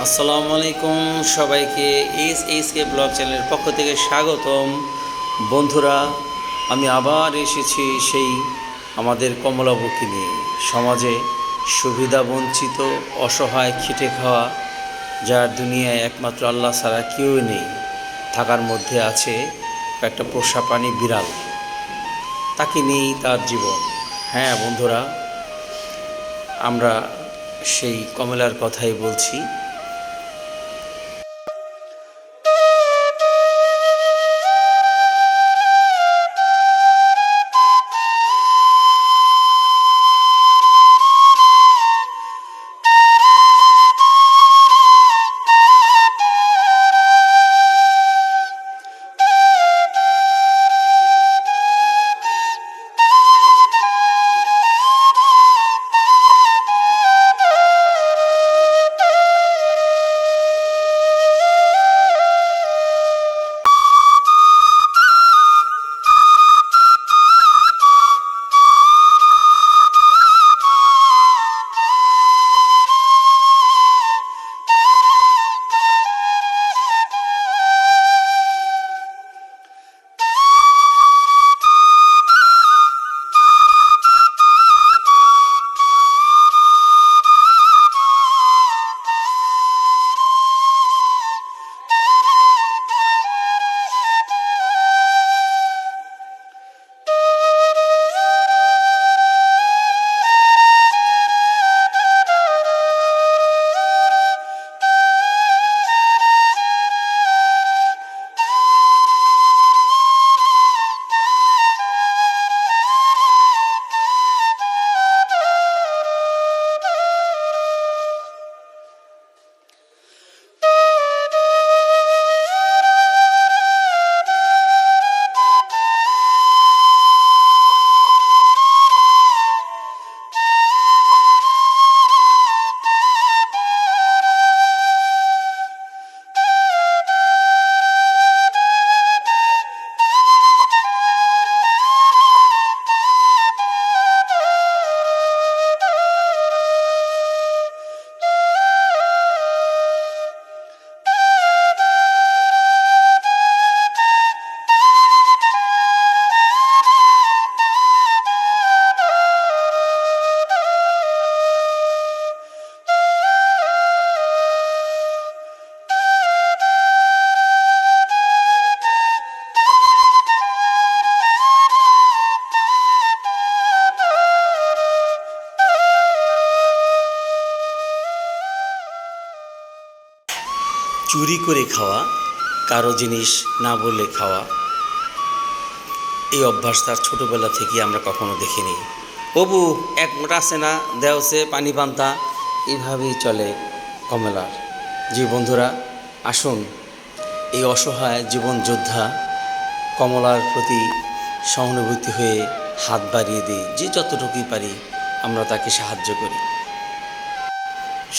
আসসালামু আলাইকুম সবাইকে এস কে ব্লগ চ্যানেলের পক্ষ থেকে স্বাগতম। বন্ধুরা, আমি আবার এসেছি সেই আমাদের কমলাবতী নিয়ে। সমাজে সুবিধা বঞ্চিত, অসহায়, খেটে খাওয়া, যার দুনিয়ায় একমাত্র আল্লাহ ছাড়া কেউ নেই, থাকার মধ্যে আছে একটা পোষা প্রাণী বিড়াল। তাকে নিয়েই তার জীবন। হ্যাঁ বন্ধুরা, আমরা সেই কমলার কথাই বলছি। চুরি করে খাওয়া, কারো জিনিস না বলে খাওয়া, এই অভ্যাস তার ছোটোবেলা থেকে আমরা কখনো দেখিনি। অবু এক মোটা আছে না, দেওছে পানি পান্তা, এইভাবেই চলে কমলার। জি বন্ধুরা, আসুন এই অসহায় জীবন যোদ্ধা কমলার প্রতি সহানুভূতি হয়ে হাত বাড়িয়ে দিই। যে যতটুকুই পারি আমরা তাকে সাহায্য করি।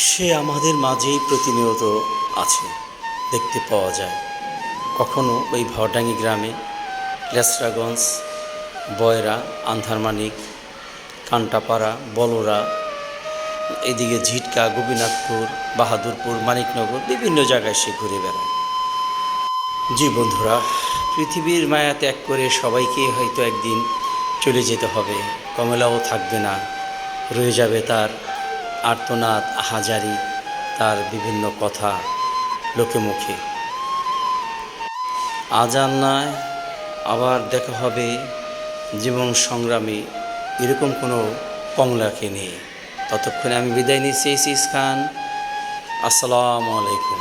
সে আমাদের মাঝেই প্রতিনিয়ত আছে, দেখতে পাওয়া যায়। কখনো ওই ভাওডাঙ্গি গ্রামে, লেসরাগঞ্জ, বয়রা, আন্ধারমানিক, কান্টাপাড়া, বলরা, এদিকে ঝিটকা, গোপীনাথপুর, বাহাদুরপুর, মানিকনগর, বিভিন্ন জায়গায় সে ঘুরে বেড়ায়। জি বন্ধুরা, পৃথিবীর মায়া ত্যাগ করে সবাইকে হয়তো একদিন চলে যেতে হবে। কমলাও থাকবে না, রয়ে যাবে তার আর্তনাদ, আহাজারি, তার বিভিন্ন কথা লোকে মুখে। আজ আর নয়, আবার দেখা হবে জীবন সংগ্রামে এরকম কোনো কমলাকে নিয়ে। ততক্ষণে আমি বিদায় নিচ্ছি। খান, আসসালামু আলাইকুম।